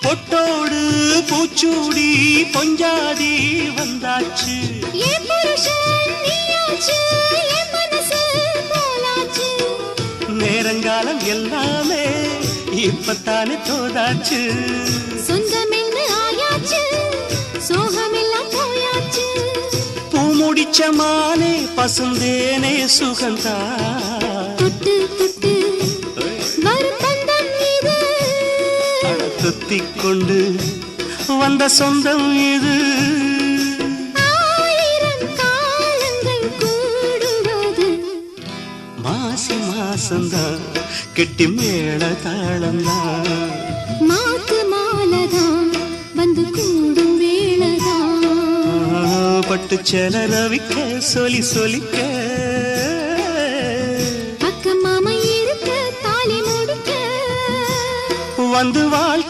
பொட்டோடு பூச்சூடி பொஞ்சாதி வந்தாச்சு என் புருஷன் நீயாச்சு என் மனசு போலாச்சு நேரங்காலம் எல்லாமே இப்பத்தானே தோதாச்சு சொந்தமென்னு ஆயாச்சு சோகமெல்லாம் போயாச்சு பூ முடிச்ச மானே பசுந்தேனே சுகந்தா தொட்டு தொட்டு வரும் பந்தம் இது துத்திக் கொண்டு வந்த சொந்தம் இது ஆயிரம் காலங்கள் கூடுவது மாசி மாசந்தான் கெட்டி மேள தாளந்தான் மாத்து மாலதான் வந்து கூடும் வேளதான் பட்டு செல ரவிக்க சொல்லி சொல்லிக்க பக்கம் மாமா இருக்க தாலி முடிக்க வந்து வாழ்